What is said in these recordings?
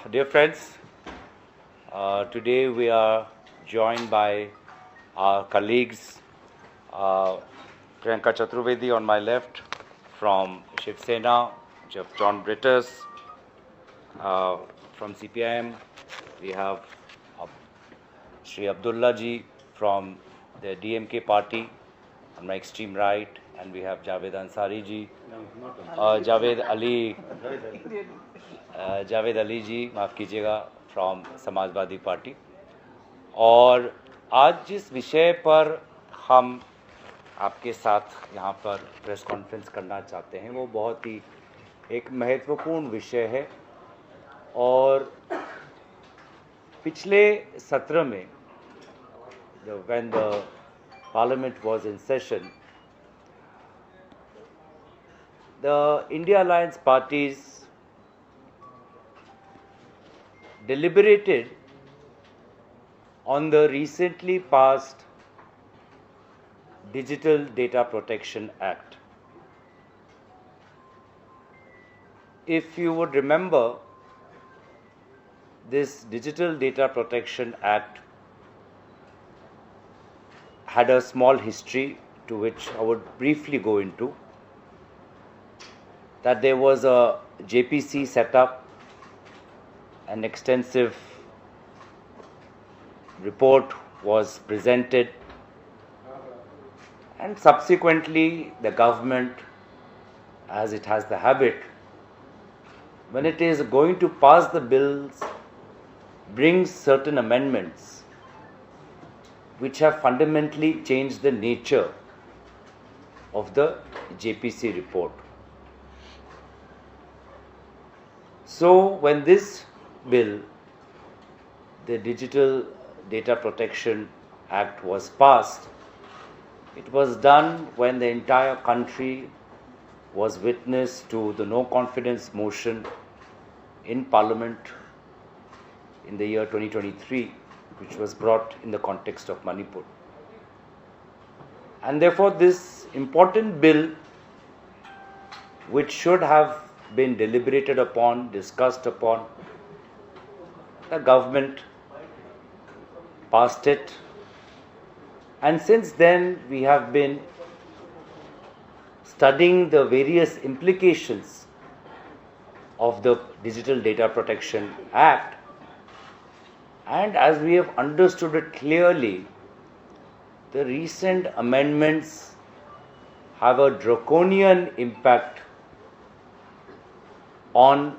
Dear friends, today we are joined by our colleagues Priyanka Chaturvedi on my left from Shiv Sena, John Britus from CPIM. We have Sri Abdullah ji from the DMK party on my extreme right, and we have Javed Ansari ji, Javed Ali जी माफ़ कीजिएगा from Samajwadi party. और आज जिस विषय पर हम आपके साथ यहाँ पर प्रेस कॉन्फ्रेंस करना चाहते हैं वो बहुत ही एक महत्वपूर्ण विषय है। और पिछले सत्र में when the parliament was in session, the India Alliance parties deliberated on the recently passed Digital Data Protection Act. If you would remember, this Digital Data Protection Act had a small history to which I would briefly go into. That there was a JPC set up, an extensive report was presented, and subsequently the government, as it has the habit, when it is going to pass the bills, brings certain amendments which have fundamentally changed the nature of the JPC report. So when this bill, the Digital Data Protection Act, was passed, it was done when the entire country was witness to the no confidence motion in Parliament in the year 2023, which was brought in the context of Manipur. And therefore this important bill, which should have been deliberated upon, discussed upon, the government passed it, and since then we have been studying the various implications of the Digital Data Protection Act, and as we have understood it clearly, the recent amendments have a draconian impact on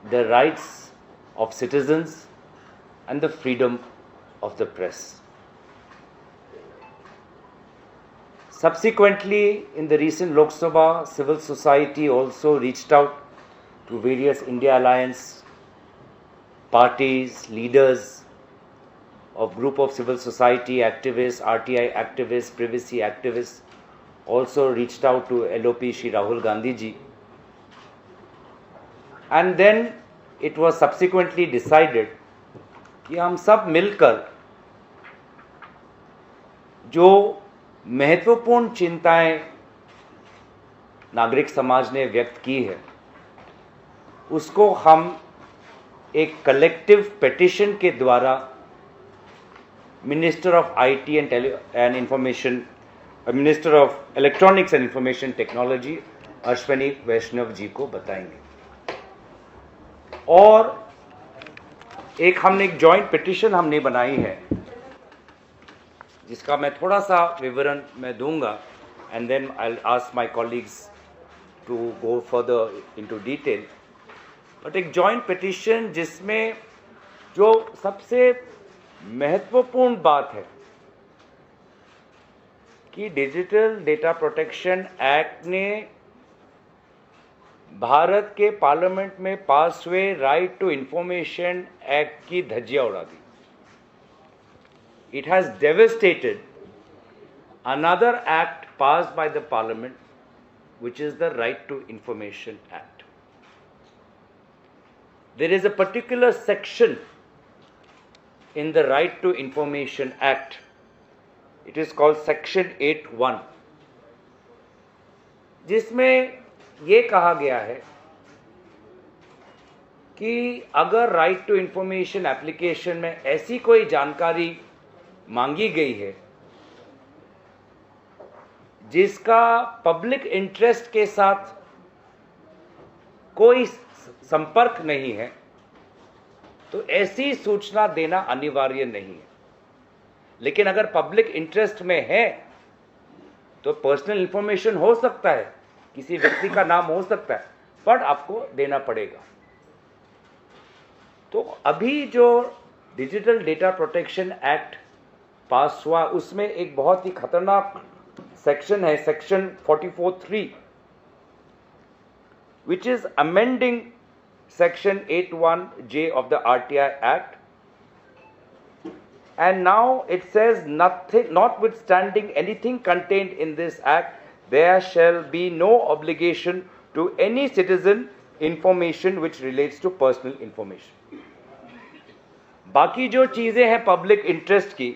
the rights of citizens and the freedom of the press. Subsequently, in the recent Lok Sabha, civil society also reached out to various India Alliance parties, leaders of group of civil society activists, RTI activists, privacy activists, also reached out to LOP Shri Rahul Gandhi ji. And then it was subsequently decided कि हम सब मिलकर जो महत्वपूर्ण चिंताएं नागरिक समाज ने व्यक्त की है उसको हम एक कलेक्टिव पेटिशन के द्वारा minister of IT and information, minister of electronics and information technology Ashwini Vaishnaw ji को बताएंगे। और हमने एक जॉइंट पिटिशन हमने बनाई है जिसका मैं थोड़ा सा विवरण मैं दूंगा, and then I will ask my colleagues to go further into detail. But एक जॉइंट पिटिशन जिसमें जो सबसे महत्वपूर्ण बात है कि डिजिटल डेटा प्रोटेक्शन एक्ट ने भारत के पार्लियामेंट में पास हुए राइट टू इंफॉर्मेशन एक्ट की धज्जियां उड़ा दी। It has devastated another act passed by the parliament, which is the Right to Information Act. There is a particular section in the Right to Information Act. It is called Section 8(1), जिसमें ये कहा गया है कि अगर right to information application में ऐसी कोई जानकारी मांगी गई है जिसका पब्लिक इंटरेस्ट के साथ कोई संपर्क नहीं है, तो ऐसी सूचना देना अनिवार्य नहीं है। लेकिन अगर पब्लिक इंटरेस्ट में है तो पर्सनल इंफॉर्मेशन हो सकता है, किसी व्यक्ति का नाम हो सकता है, पर आपको देना पड़ेगा। तो अभी जो डिजिटल डेटा प्रोटेक्शन एक्ट पास हुआ उसमें एक बहुत ही खतरनाक सेक्शन है, section 44(3), which is amending section 81J of the RTI Act, and now it says nothing, notwithstanding anything contained in this act, there shall be no obligation to any citizen information which relates to personal information. बाकी जो चीजें हैं public interest की,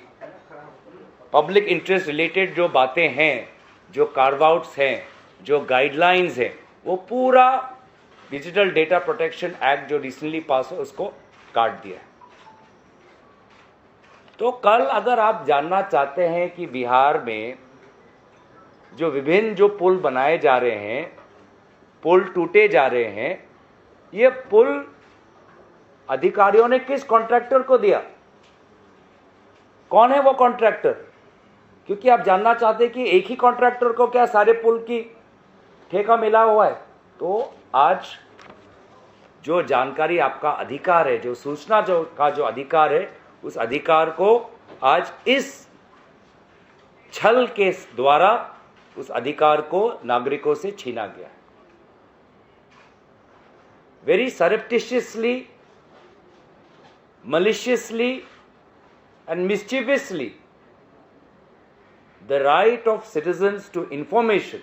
public interest related जो बातें हैं, जो curve outs हैं, जो गाइडलाइंस हैं, वो पूरा डिजिटल डेटा प्रोटेक्शन एक्ट जो रिसेंटली पास हो उसको काट दिया है। तो कल अगर आप जानना चाहते हैं कि बिहार में जो विभिन्न जो पुल बनाए जा रहे हैं, पुल टूटे जा रहे हैं, ये पुल अधिकारियों ने किस कॉन्ट्रैक्टर को दिया, कौन है वो कॉन्ट्रैक्टर? क्योंकि आप जानना चाहते हैं कि एक ही कॉन्ट्रैक्टर को क्या सारे पुल की ठेका मिला हुआ है। तो आज जो जानकारी आपका अधिकार है, जो सूचना जो अधिकार है, उस अधिकार को आज इस छल के द्वारा उस अधिकार को नागरिकों से छीना गया है। Very surreptitiously, maliciously and mischievously, the right of citizens to information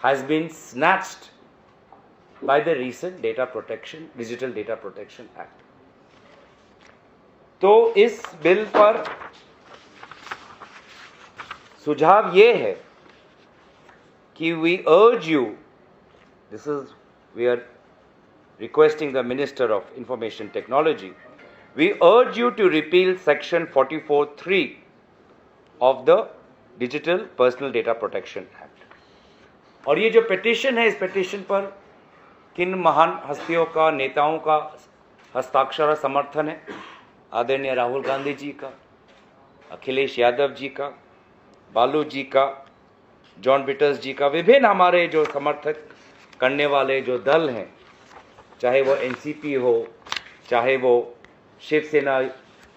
has been snatched by the recent Digital Data Protection Act. तो इस बिल पर सुझाव ये है कि we urge you, we are requesting the Minister of Information Technology, we urge you to repeal section 44(3) of the Digital Personal Data Protection Act. और ये जो पिटीशन है, इस पिटीशन पर किन महान हस्तियों का, नेताओं का हस्ताक्षर और समर्थन है? आदरणीय राहुल गांधी जी का, अखिलेश यादव जी का, बालू जी का, जॉन बिटर्स जी का, विभिन्न हमारे जो समर्थक करने वाले जो दल हैं, चाहे वो एनसीपी हो, चाहे वो शिवसेना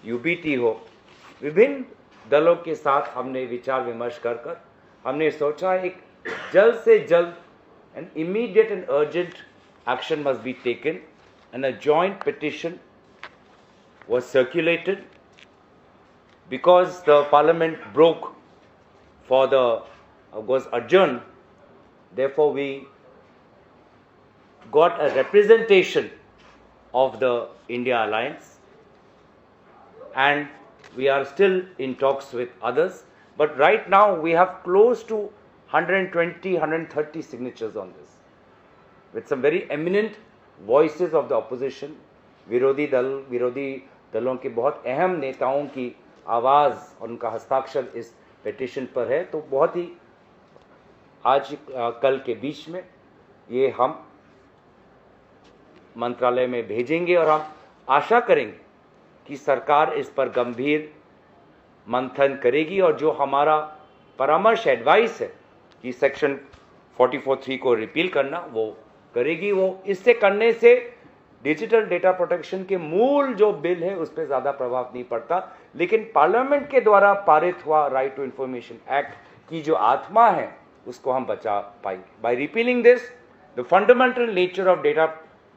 यूबीटी हो, विभिन्न दलों के साथ हमने विचार विमर्श कर हमने सोचा एक जल्द से जल्द an immediate and urgent action must be taken, and a joint petition was circulated. Because the parliament was adjourned, therefore we got a representation of the India Alliance, and we are still in talks with others, but right now we have close to 120-130 signatures on this, with some very eminent voices of the opposition, विरोधी दलों के बहुत अहम नेताओं की आवाज़ और उनका हस्ताक्षर इस पिटीशन पर है। तो बहुत ही आज कल के बीच में ये हम मंत्रालय में भेजेंगे और हम आशा करेंगे कि सरकार इस पर गंभीर मंथन करेगी और जो हमारा परामर्श एडवाइस है कि सेक्शन 44(3) को रिपील करना, वो करेगी। वो इससे करने से डिजिटल डेटा प्रोटेक्शन के मूल जो बिल है उस पर ज़्यादा प्रभाव नहीं पड़ता, लेकिन पार्लियामेंट के द्वारा पारित हुआ राइट टू इंफॉर्मेशन एक्ट की जो आत्मा है उसको हम बचा पाएंगे। By repealing this, the fundamental nature of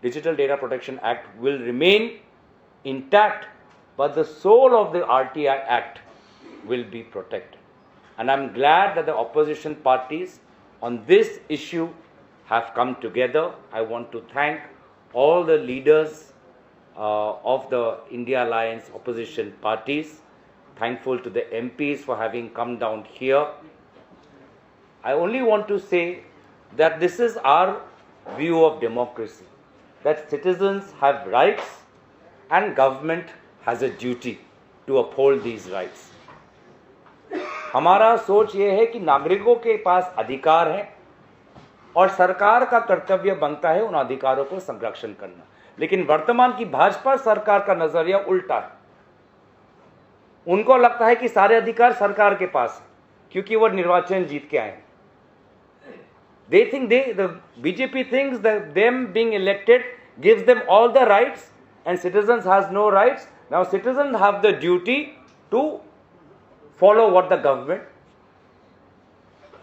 digital data protection act will remain intact, but the soul of the RTI Act will be protected. And I'm glad that the opposition parties on this issue have come together. I want to thank all the leaders of the India Alliance opposition parties. Thankful to the MPs for having come down here. I only want to say that this is our view of democracy. that citizens have rights and government has a duty to uphold these rights. हमारा सोच ये है कि नागरिकों के पास अधिकार है और सरकार का कर्तव्य बनता है उन अधिकारों को संरक्षण करना। लेकिन वर्तमान की भाजपा सरकार का नजरिया उल्टा है। उनको लगता है कि सारे अधिकार सरकार के पास है क्योंकि वो निर्वाचन जीत के आए हैं। They think the BJP thinks that them being elected gives them all the rights and citizens has no rights. Now citizens have the duty to follow what the government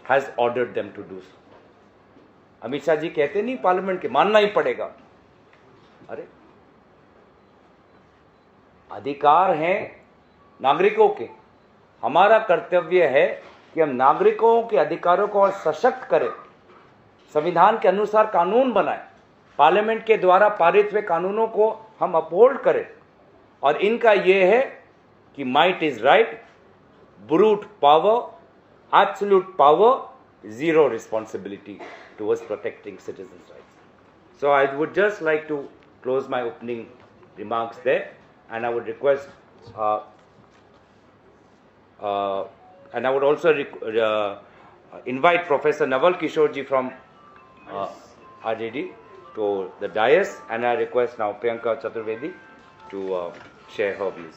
has ordered them to do. Amit Shah ji कहते नहीं parliament के, मानना ही पड़ेगा। अरे अधिकार हैं नागरिकों के, हमारा कर्तव्य है कि हम नागरिकों के अधिकारों को और सशक्त करें, संविधान के अनुसार कानून बनाएं, पार्लियामेंट के द्वारा पारित हुए कानूनों को हम अपहोल्ड करें। और इनका यह है कि might is right, brute power, absolute power, zero responsibility towards protecting citizens' rights. So I would just like to close my opening remarks there, and I would request, and I would also invite Professor Naval Kishore ji from RJD to the dais, and I request now Priyanka Chaturvedi to share her views.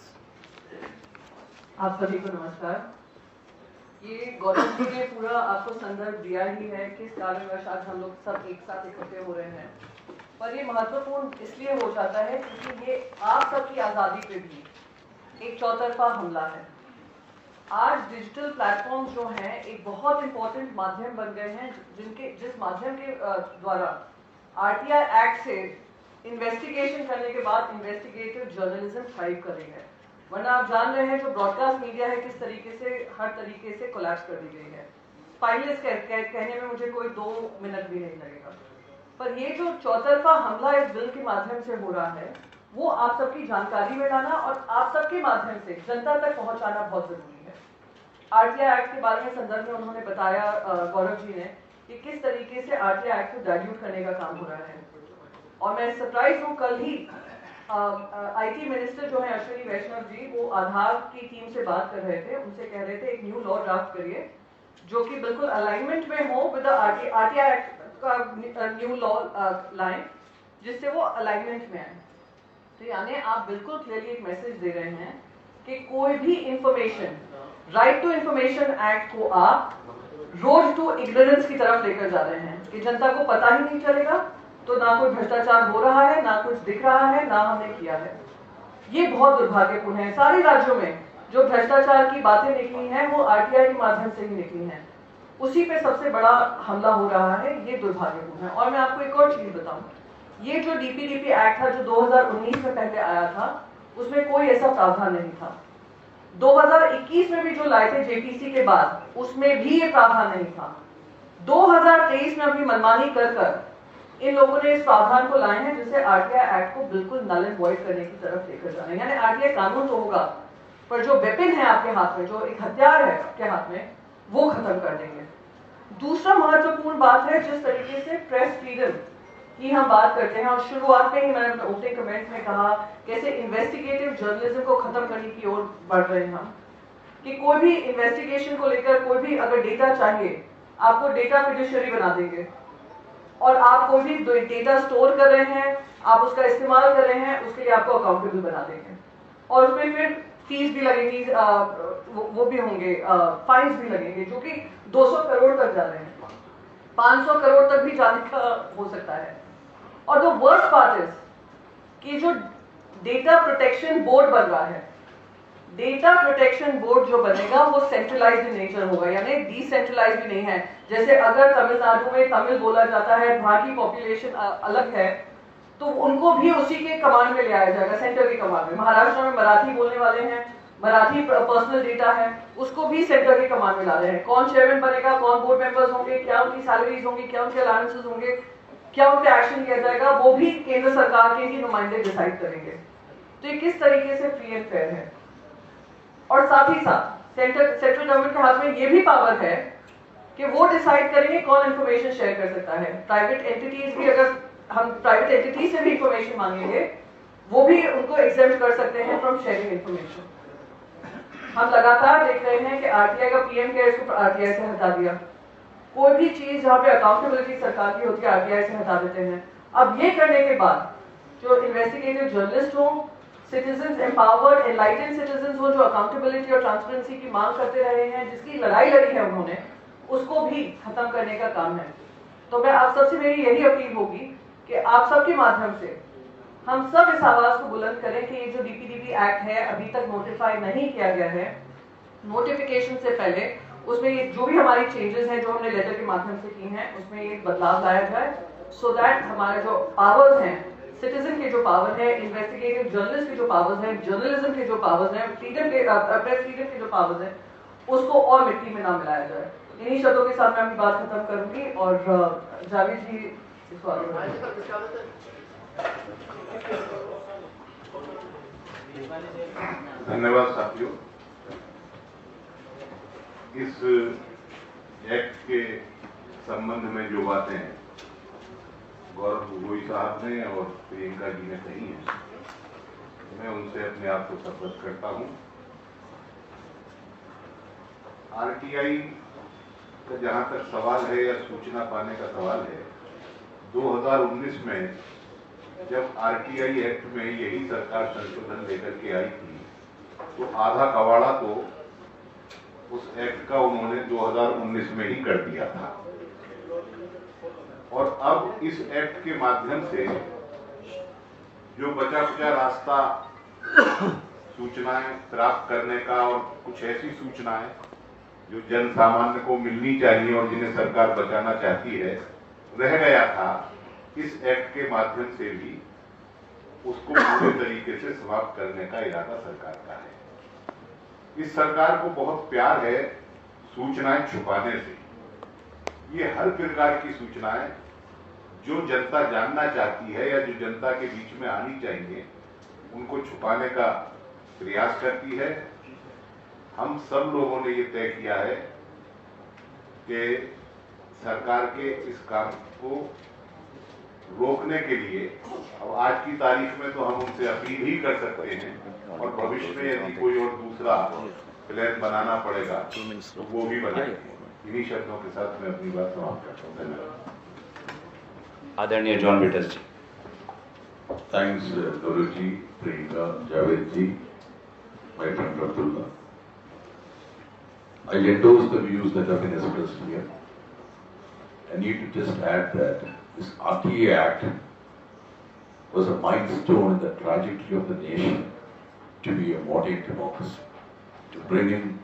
आप सभी को नमस्कार। ये गौरव जी ने पूरा आपको संदर्भ दिया ही है किस कारणवश आज हम लोग सब एक साथ इकट्ठे हो रहे हैं, पर ये महत्वपूर्ण इसलिए हो जाता है क्योंकि ये आप सबकी आज़ादी पे भी एक चौतरफा हमला है। आज डिजिटल प्लेटफॉर्म जो हैं एक बहुत इंपॉर्टेंट माध्यम बन गए हैं जिस माध्यम के द्वारा आरटीआई एक्ट से इन्वेस्टिगेशन करने के बाद इन्वेस्टिगेटिव जर्नलिज्म थ्राइव करेंगे। वरना आप जान रहे हैं जो ब्रॉडकास्ट मीडिया है किस तरीके से हर तरीके से कोलैप्स कर दी गई है। फाइनलिस्ट कहने में मुझे कोई 2 मिनट भी नहीं लगेगा, पर ये जो चौतरफा हमला इस बिल के माध्यम से हो रहा है वो आप सबकी जानकारी में लाना और आप सबके माध्यम से जनता तक पहुंचाना बहुत जरूरी है। आरटीआई एक्ट के बारे में संदर्भ में उन्होंने बताया गौरव जी ने कि किस तरीके से आरटीआई एक्ट को डाइल्यूट करने का काम हो रहा है। और मैं सरप्राइज हूँ, कल ही आईटी मिनिस्टर जो है अश्विनी वैष्णव जी वो आधार की टीम से बात कर रहे थे, उनसे कह रहे थे एक न्यू लॉ ड्राफ्ट करिए जो कि बिल्कुल अलाइनमेंट में हो विद आरटीआई एक्ट का न्यू लॉ लाइन, जिससे वो अलाइनमेंट में आए। तो यानी आप बिल्कुल क्लियरली एक मैसेज दे रहे हैं कि कोई भी information, right to information act को आप रोड टू इग्नोरेंस की तरफ लेकर जा रहे हैं कि जनता को पता ही नहीं चलेगा, तो ना कोई भ्रष्टाचार हो रहा है, ना कुछ दिख रहा है, ना हमने किया है। ये बहुत दुर्भाग्यपूर्ण है। सारे राज्यों में जो भ्रष्टाचार की बातें निकली हैं वो आरटीआई के माध्यम से ही निकली हैं, उसी पे सबसे बड़ा हमला हो रहा है। ये दुर्भाग्यपूर्ण है। और मैं आपको एक और चीज बताऊं, ये जो डीपीडीपी एक्ट था जो 2019 में पहले आया था उसमें कोई ऐसा प्रावधान नहीं था। 2021 में भी जो लाए थे जेपीसी के बाद उसमें भी ये प्रावधान नहीं था। 2023 में अपनी मनमानी कर इन लोगों ने इस प्रावधान को लाए हैं जिससे आरटीआई एक्ट को बिल्कुल नल एंड वॉइड करने की तरफ लेकर जाना है। यानी आरटीआई कानून तो होगा पर जो वेपन है आपके हाथ में, जो एक हथियार है आपके हाथ में, वो खत्म कर देंगे। दूसरा महत्वपूर्ण बात है जिस तरीके से प्रेस फ्रीडम की हम बात करते हैं, और शुरुआत में ही मैंने अपने ओपनिंग कमेंट में कहा कैसे इन्वेस्टिगेटिव जर्नलिज्म को खत्म करने की ओर बढ़ रहे हैं हम, कि कोई भी इन्वेस्टिगेशन को लेकर कोई भी अगर डेटा चाहिए आपको डेटा फिडुशियरी बना देंगे, और आप कोई भी डेटा स्टोर कर रहे हैं, आप उसका इस्तेमाल कर रहे हैं, उसके लिए आपको अकाउंटेबल बना देंगे। और उसमें फिर फीस भी लगेगी, वो भी होंगे, फाइन्स भी लगेंगे जो कि 200 करोड़ तक जा रहे हैं, 500 करोड़ तक भी जाने का हो सकता है। और द वर्स्ट पार्ट इज कि जो डेटा प्रोटेक्शन बोर्ड बन रहा है, डेटा प्रोटेक्शन बोर्ड जो बनेगा वो सेंट्रलाइज्ड इन नेचर होगा, यानी डिसेंट्रलाइज्ड भी नहीं है। जैसे अगर तमिलनाडु में तमिल बोला जाता है, वहां की पॉपुलेशन अलग है, तो उनको भी उसी के कमांड में ले आया जाएगा, सेंटर के कमांड में। महाराष्ट्र में मराठी बोलने वाले हैं, मराठी पर्सनल डेटा है, उसको भी सेंटर के कमांड में ला रहे हैं। कौन चेयरमैन बनेगा, कौन बोर्ड मेंबर्स होंगे, क्या उनकी सैलरीज होंगी, क्या उनके अलाउंसेस होंगे, क्या उन पर एक्शन किया जाएगा, वो भी केंद्र सरकार के ही नुमाइंदे डिसाइड करेंगे। तो ये किस तरीके से फ्री एंड फेयर है। और साथ ही साथ सेंट्रल गवर्नमेंट के हाथ में ये भी पावर है कि वो डिसाइड करेंगे कौन इंफॉर्मेशन शेयर कर सकता है। प्राइवेट एंटिटीज भी अगर हम प्राइवेट एंटिटी से भी इंफॉर्मेशन मांगेंगे, वो भी उनको एग्जेम्प्ट कर सकते हैं फ्रॉम शेयरिंग इंफॉर्मेशन। हम लगातार देख रहे हैं कि आरटीआई का पीएम केयर्स को आरटीआई से हटा दिया। कोई भी चीज जहाँ पे अकाउंटेबिलिटी सरकार की होती है आरटीआई से हटा देते हैं। अब ये करने के बाद जो इन्वेस्टिगेटिव जर्नलिस्ट हो, सिटीजन्स एम्पावर्ड एनलाइटेंड सिटीजन्स हो, जो अकाउंटेबिलिटी और ट्रांसपेरेंसी की मांग करते रहे हैं, जिसकी लड़ाई लड़ी है उन्होंने, उसको भी खत्म करने का काम है। तो मैं आप सबसे मेरी यही अपील होगी कि आप सबके माध्यम से हम सब इस आवाज को बुलंद करें कि ये जो डीपीडीपी एक्ट है अभी तक नोटिफाई नहीं किया गया है, नोटिफिकेशन से पहले उसमें ये जो भी हमारी चेंजेस हैं जो हमने लेटर के माध्यम से की हैं उसमें ये बदलाव लाया जाए, सो दैट हमारे जो पावर्स हैं, सिटीजन के जो पावर है, इन्वेस्टिगेटिव जर्नलिस्ट के जो पावर्स हैं, जर्नलिज्म के जो पावर्स हैं, फ्रीडम के प्रेस फ्रीडम के जो पावर्स हैं, उसको और मिट्टी में ना मिलाया जाए। इन्हीं शब्दों के साथ मैं अपनी बात खत्म करूंगी और जावेद जी इसको आगे बढ़ाएं। धन्यवाद साथियों। इस एक्ट के संबंध में जो बातें गौरव गोगोई साहब ने और प्रियंका जी ने कही हैं, मैं उनसे अपने आप को सहमत करता हूं। आरटीआई का जहां तक सवाल है या सूचना पाने का सवाल है, 2019 में जब आरटीआई एक्ट में यही सरकार संशोधन लेकर के आई थी, तो आधा कवाड़ा तो उस एक्ट का उन्होंने 2019 में ही कर दिया था। और अब इस एक्ट के माध्यम से जो बचा कुचा रास्ता सूचनाएं प्राप्त करने का और कुछ ऐसी सूचनाएं जो जन सामान्य को मिलनी चाहिए और जिन्हें सरकार बचाना चाहती है, रह गया था, इस एक्ट के माध्यम से भी उसको पूरे तरीके से समाप्त करने का इरादा सरकार का है। इस सरकार को बहुत प्यार है सूचनाएं छुपाने से। ये हर प्रकार की सूचनाएं जो जनता जानना चाहती है या जो जनता के बीच में आनी चाहिए, उनको छुपाने का प्रयास करती है। हम सब लोगों ने ये तय किया है कि सरकार के इस काम को रोकने के लिए, अब आज की तारीख में तो हम उनसे अपील ही कर सकते हैं, और भविष्य में यदि कोई और दूसरा प्लान बनाना पड़ेगा तो वो भी बनाएंगे। इन्हीं शब्दों के साथ मैं अपनी बात समाप्त करता हूँ। धन्यवाद। आदरणीय John Victus ji. Thanks, Guru ji, Priyanka, Javed ji, my friend Abdullah. I endorse the views that have been expressed here. I need to just add that this RTA Act was a milestone in the trajectory of the nation to be a modern democracy, to bring in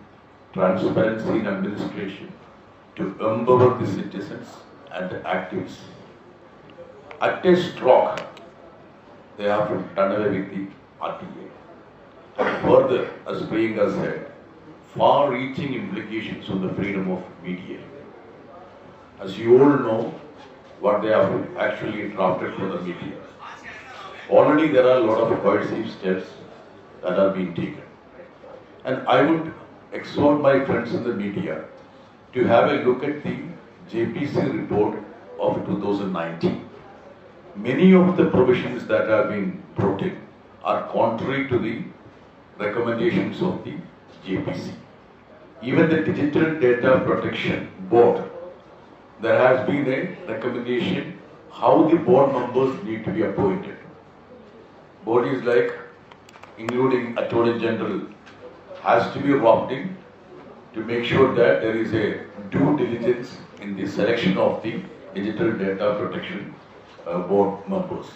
transparency in administration, to empower the citizens and the activists. At a stroke, they have done away with the RTA. And further, as Priyanka said, far-reaching implications on the freedom of media. As you all know, what they have actually drafted for the media. Already there are a lot of coercive steps that are being taken. And I would exhort my friends in the media to have a look at the JPC report of 2019. Many of the provisions that have been brought in are contrary to the recommendations of the JPC. Even the Digital Data Protection Board, there has been a recommendation how the board members need to be appointed. Bodies like, including Attorney General, has to be roped in to make sure that there is a due diligence in the selection of the Digital Data Protection Board members.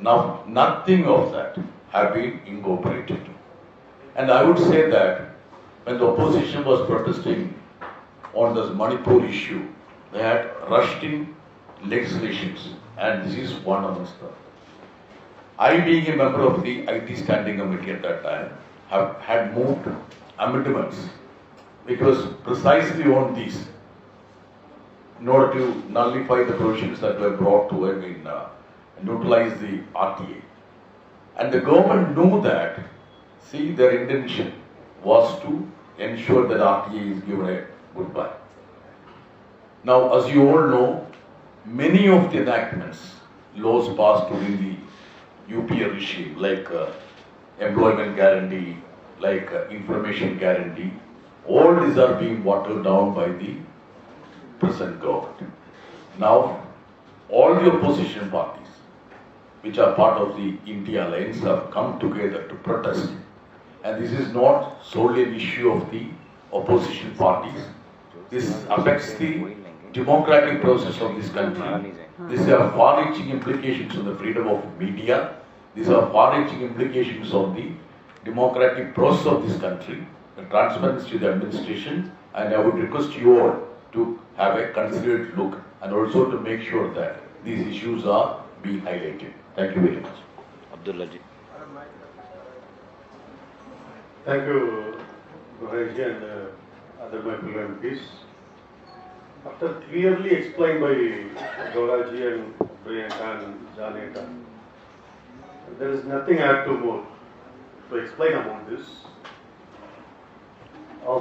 Now, nothing of that have been incorporated. And I would say that when the opposition was protesting on this Manipur issue, they had rushed in legislations, and this is one amongst them. I, being a member of the IT Standing Committee at that time, had moved amendments because precisely on these, in order to nullify the provisions that were brought to neutralize the RTA. And the government knew that, see, their intention was to ensure that RTA is given a goodbye. Now, as you all know, many of the enactments laws passed during the UPA regime, like employment guarantee, like information guarantee, all these are being watered down by the present government. Now, all the opposition parties, which are part of the India Alliance, have come together to protest. And this is not solely an issue of the opposition parties. This affects the democratic process of this country. These are far-reaching implications on the freedom of media. These are far-reaching implications on the democratic process of this country, the transparency to the administration, and I would request you all to have a considerate look and also to make sure that these issues are being highlighted. Thank you very much. Abdullah ji. Thank you, Gauraji and other my fellow MPs. After clearly explained by Gauraji and Priyanka and Janeta, there is nothing I have to more to explain about this.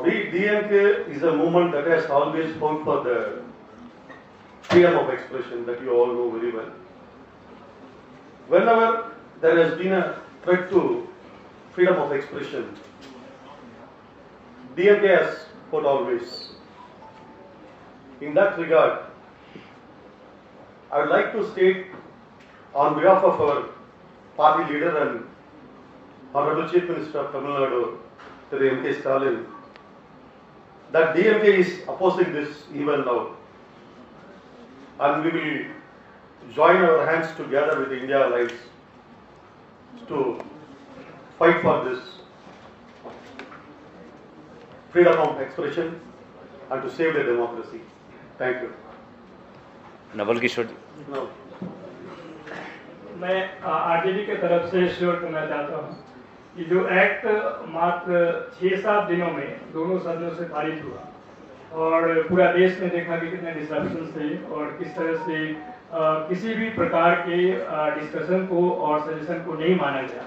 We DMK is a movement that has always fought for the freedom of expression that you all know very well. Whenever there has been a threat to freedom of expression, DMK has fought always. In that regard, I would like to state on behalf of our party leader and Honorable Chief Minister of Tamil Nadu, Shri M.K. Stalin, that DMK is opposing this even now. And we will join our hands together with the India Alliance to fight for this freedom of expression and to save the democracy. Thank you. Naval Kishore ji. No. मैं RJD के तरफ से sure करना चाहता हूँ कि जो act मात्र 6-7 दिनों में दोनों सदनों से पारित हुआ और पूरा देश ने देखा कि कितने डिस्ट्रप्शन थे और किस तरह से किसी भी प्रकार के डिस्कशन को और सजेशन को नहीं माना गया।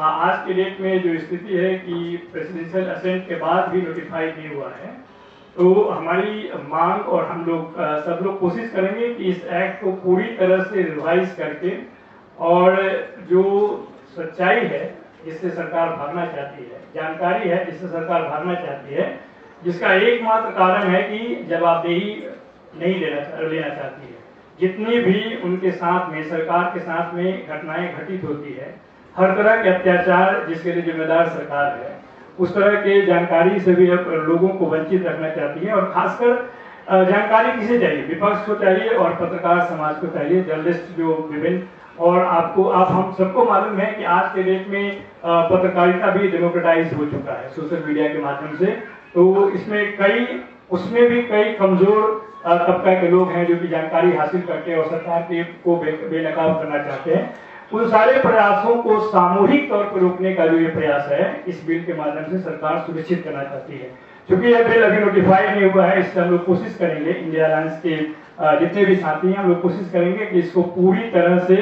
आज के डेट में जो स्थिति है कि प्रेसिडेंशियल असेंट के बाद भी नोटिफाई नहीं हुआ है, तो हमारी मांग और हम लोग सब लोग कोशिश करेंगे कि इस एक्ट को पूरी तरह से रिवाइज करके और जो सच्चाई है जिससे सरकार भागना चाहती है, जानकारी है जिससे सरकार भागना चाहती है, जिसका एकमात्र कारण है कि जवाबदेही नहीं लेना चाहती है। जितनी भी उनके साथ में सरकार के साथ में घटनाएं घटित होती है, हर तरह के अत्याचार जिसके लिए जिम्मेदार सरकार है, उस तरह के जानकारी से भी लोगों को वंचित रखना चाहती है। और खासकर जानकारी किसे चाहिए? विपक्ष को चाहिए और पत्रकार समाज को चाहिए, जर्नलिस्ट जो विभिन्न, और आप हम सबको मालूम है कि आज के डेट में पत्रकारिता भी डेमोक्रेटाइज हो चुका है सोशल मीडिया के माध्यम से। तो उसमें भी कई कमजोर तबका के लोग हैं जो कि जानकारी हासिल करके और सरकार को बेनकाब करना चाहते हैं। उन सारे प्रयासों को सामूहिक तौर पर रोकने का जो ये प्रयास है, इस बिल के माध्यम से सरकार सुनिश्चित करना चाहती है। क्योंकि यह बिल अभी नोटिफाई नहीं हुआ है, इससे हम लोग कोशिश करेंगे, इंडिया अलायंस के जितने भी साथी हैं, हम लोग कोशिश करेंगे कि इसको पूरी तरह से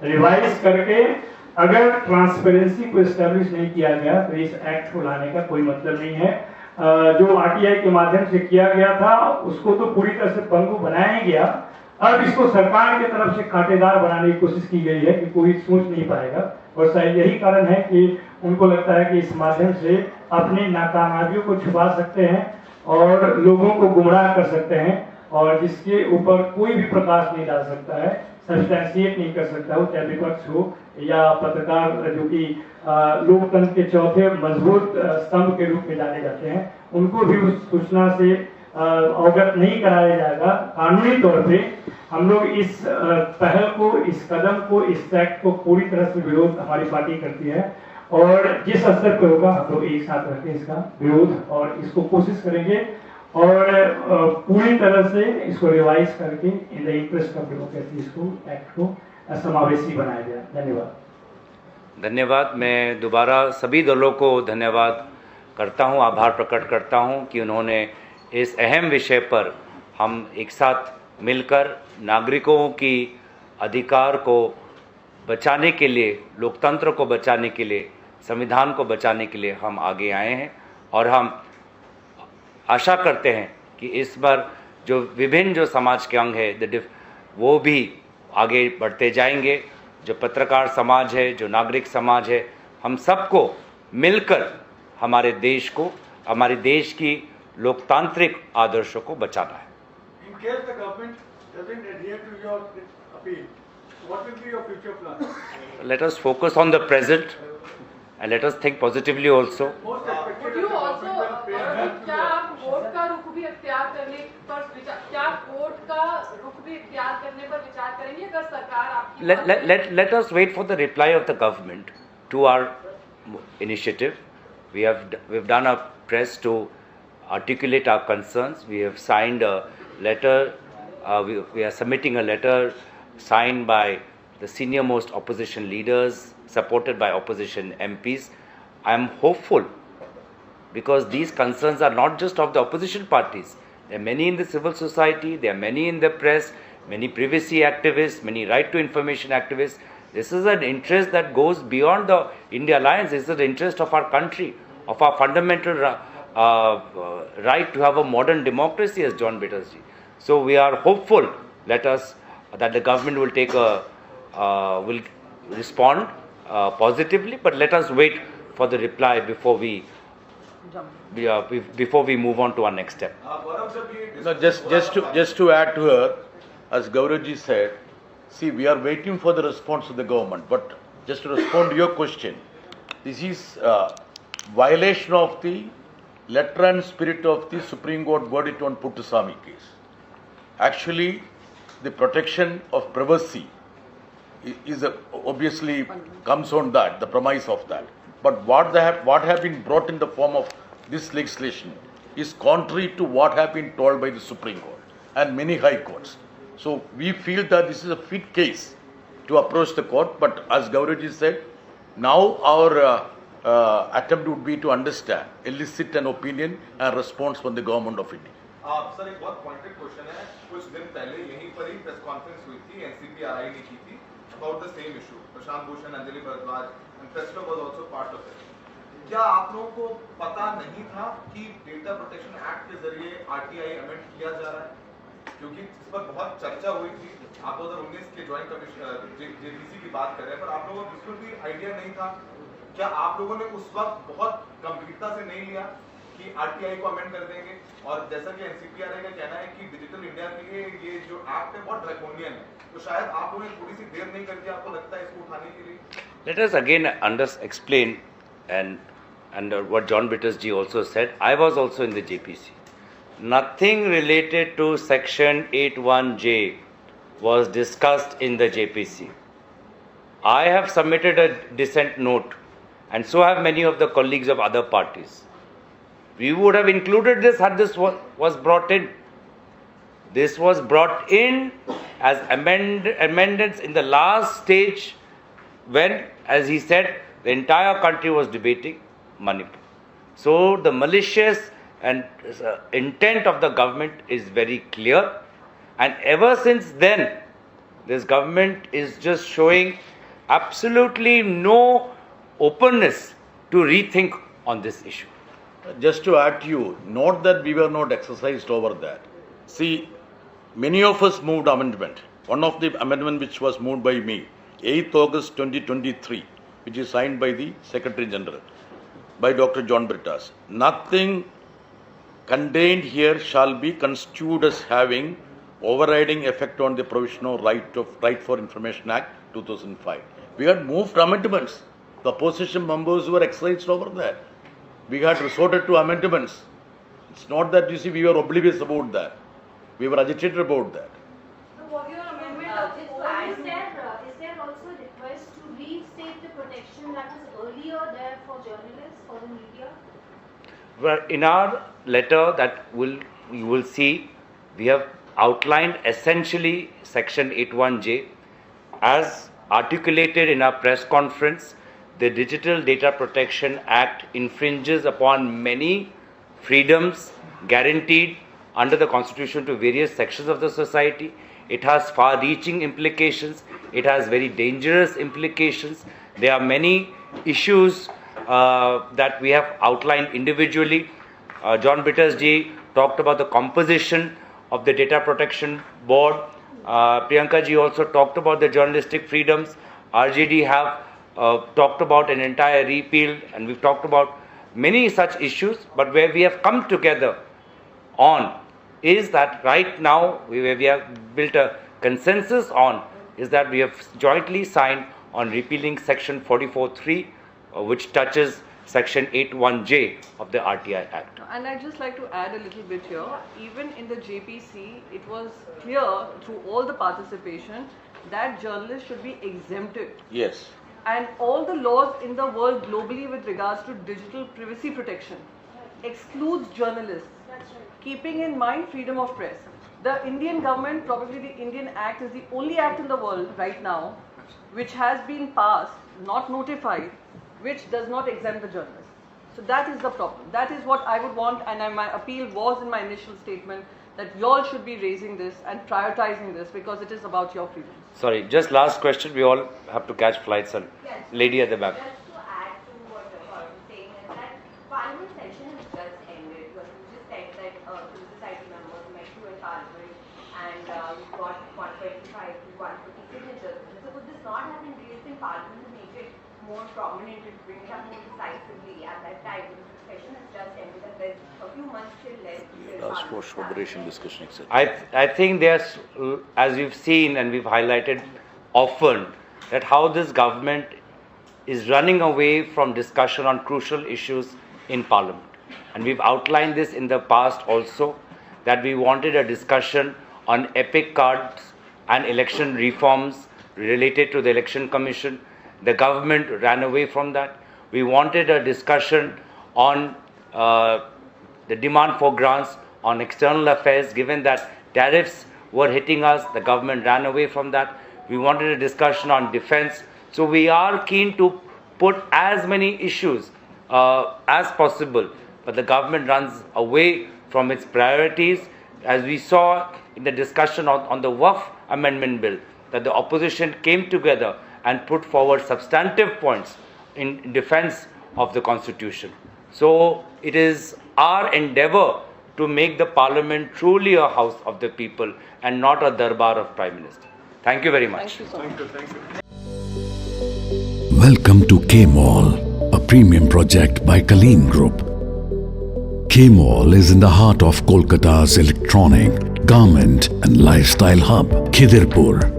रिवाइज करके, अगर ट्रांसपेरेंसी को एस्टेब्लिश नहीं किया गया तो इस एक्ट को लाने का कोई मतलब नहीं है। जो आरटीआई के माध्यम से किया गया था उसको तो पूरी तरह से पंगु बनाया ही गया। अब इसको सरकार की तरफ से कांटेदार बनाने की कोशिश की गई है कि कोई सोच नहीं पाएगा, और शायद यही कारण है कि उनको लगता है कि इस माध्यम से अपनी नाकामयाबियों को छुपा सकते हैं और लोगों को गुमराह कर सकते हैं, और जिसके ऊपर कोई भी प्रकाश नहीं डाल सकता है, सब्सटैंशिएट नहीं कर सकता हो, चाहे विपक्ष हो या पत्रकार जो कि लोकतंत्र के चौथे मजबूत स्तंभ के रूप में जाने जाते हैं, उनको भी उस सूचना से अवगत नहीं कराया जाएगा। कानूनी तौर पे हम लोग इस पहल को, इस कदम को, इस एक्ट को पूरी तरह से विरोध हमारी पार्टी करती है, और जिस स्तर पर होगा हम लोग एक साथ रखें इसका विरोध और इसको कोशिश करेंगे और पूरी तरह से इसको रिवाइज करके in the interest of democracy इसको एक्ट को समावेशी बनाया जाए। धन्यवाद। धन्यवाद। मैं दोबारा सभी दलों को धन्यवाद करता हूं, आभार प्रकट करता हूं कि उन्होंने इस अहम विषय पर हम एक साथ मिलकर नागरिकों की अधिकार को बचाने के लिए, लोकतंत्र को बचाने के लिए, संविधान को बचाने के लिए हम आगे आए हैं। और हम आशा करते हैं कि इस बार जो विभिन्न जो समाज के अंग है वो भी आगे बढ़ते जाएंगे। जो पत्रकार समाज है, जो नागरिक समाज है, हम सबको मिलकर हमारे देश को, हमारे देश की लोकतांत्रिक आदर्शों को बचाना है। In case the government doesn't adhere to your appeal, what will be your future plan? Let us focus on the present and let us think positively also. Most Would expected you that the also, government will pay back to क्या the आप court का रुख भी इख्तियार करने पर विचार, क्या कोर्ट का रुख भी इख्तियार करने पर विचार करेंगे अगर सरकार आपकी Let us wait for the reply of the government to our initiative. We've done a press to articulate our concerns. We have signed a letter. We are submitting a letter signed by the senior most opposition leaders, supported by opposition MPs. I am hopeful because these concerns are not just of the opposition parties. There are many in the civil society, there are many in the press, many privacy activists, many right to information activists. This is an interest that goes beyond the India Alliance. This is the interest of our country, of our fundamental right to have a modern democracy, as John Bitterji. So we are hopeful that the government will will respond positively, but let us wait for the reply before we move on to our next step. No, just to add to her, as Gauravji said, see, we are waiting for the response of the government. But just to respond to your question, this is violation of the letter and spirit of the Supreme Court verdict on Puttaswamy case. Actually, the protection of privacy is obviously comes on that, the premise of that. But what have been brought in the form of this legislation is contrary to what have been told by the Supreme Court and many high courts. So we feel that this is a fit case to approach the court. But as Gauravji said, now our attempt would be to understand, elicit an opinion and response from the government of India. Sir एक बहुत pointed question है। कुछ दिन पहले यहीं पर ही press conference हुई थी, एनसीपीआरआई ने की थी about the same issue. Prashant Bhushan, Anjali Bhardwaj and Presto was also part of it. क्या आप लोगों को पता नहीं था कि डेटा प्रोटेक्शन एक्ट के जरिए आरटीआई अमेंड किया जा रहा है? क्योंकि इस पर बहुत चर्चा हुई थी। आप 2019 के ज्वाइंट कमीशन जेपीसी की बात कर रहे हैं, पर आप लोगों को बिल्कुल भी आइडिया नहीं था? क्या आप लोगों ने उस वक्त बहुत गंभीरता से नहीं लिया कि आरटीआई को अमेंड कर देंगे? और जैसा कि एनसीपीआरआई का कहना है कि डिजिटल इंडिया के लिए ये जो एक्ट है बहुत ड्रैकोनियन है, तो शायद आप लोगों ने थोड़ी सी देर नहीं कर दी, आपको लगता है इसको उठाने के लिए? Let us again explain and what John Bitterji also said. I was also in the JPC. Nothing related to Section 81J was discussed in the JPC. I have submitted a dissent note, and so have many of the colleagues of other parties. We would have included this had this was brought in. This was brought in as amendments in the last stage when, as he said, the entire country was debating Manipur. So the malicious and intent of the government is very clear, and ever since then, this government is just showing absolutely no openness to rethink on this issue. Just to add to you, not that we were not exercised over that. See, many of us moved amendment. One of the amendment which was moved by me, 8th August 2023, which is signed by the Secretary General, by Dr. John Brittas. Nothing contained here shall be construed as having overriding effect on the provisional Right for Information Act 2005. We had moved amendments. The opposition members were exercised over that. We had resorted to amendments. It's not that, you see, we were oblivious about that. We were agitated about that. So was your amendment is there also a request to restate the protection that was earlier there for journalists, for the media? Well, in our letter that you will see, we have outlined essentially Section 81J as articulated in our press conference. The Digital Data Protection Act infringes upon many freedoms guaranteed under the Constitution to various sections of the society. It has far-reaching implications. It has very dangerous implications. There are many issues that we have outlined individually. John Bitterji talked about the composition of the Data Protection Board. Priyanka ji also talked about the journalistic freedoms. RJD have talked about an entire repeal, and we've talked about many such issues. But where we have come together on is that right now, where we have built a consensus on, is that we have jointly signed on repealing section 44(3), which touches section 81J of the RTI Act. And I'd just like to add a little bit here. Even in the JPC, it was clear through all the participation that journalists should be exempted. Yes. And all the laws in the world globally with regards to digital privacy protection excludes journalists, keeping in mind freedom of press. The Indian government, probably the Indian Act, is the only act in the world right now which has been passed, not notified, which does not exempt the journalists. So that is the problem. That is what I would want, and my appeal was in my initial statement that you all should be raising this and prioritizing this because it is about your freedom. Sorry, just last question. We all have to catch flights. And Yes. lady at the back. Just to add to what Gaurav was saying is that Parliament session has just ended. You just said that civil society members met you in Parliament and you got 125 to 150 signatures. So could this not have been raised in Parliament to make it more prominent and bring it up more decisively at that time? Because the session has just ended and there's a few months still left. Last for Shobration discussion, etc. I think there's, as we've seen and we've highlighted often, that how this government is running away from discussion on crucial issues in Parliament. And we've outlined this in the past also, that we wanted a discussion on epic cards and election reforms related to the Election Commission. The government ran away from that. We wanted a discussion on the demand for grants on external affairs, given that tariffs were hitting us, the government ran away from that. We wanted a discussion on defense. So we are keen to put as many issues as possible, but the government runs away from its priorities. As we saw in the discussion on the Waqf Amendment Bill, that the opposition came together and put forward substantive points in defense of the Constitution. So it is our endeavor to make the Parliament truly a house of the people and not a darbar of Prime Minister. Thank you very much. Thank you so much. Welcome to K-Mall, a premium project by Kaleen Group. K-Mall is in the heart of Kolkata's electronic, garment and lifestyle hub, Khidirpur.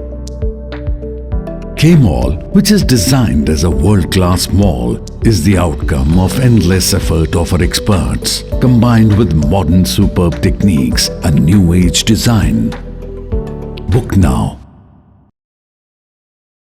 K-Mall, which is designed as a world-class mall, is the outcome of endless effort of our experts, combined with modern superb techniques and new age design. Book now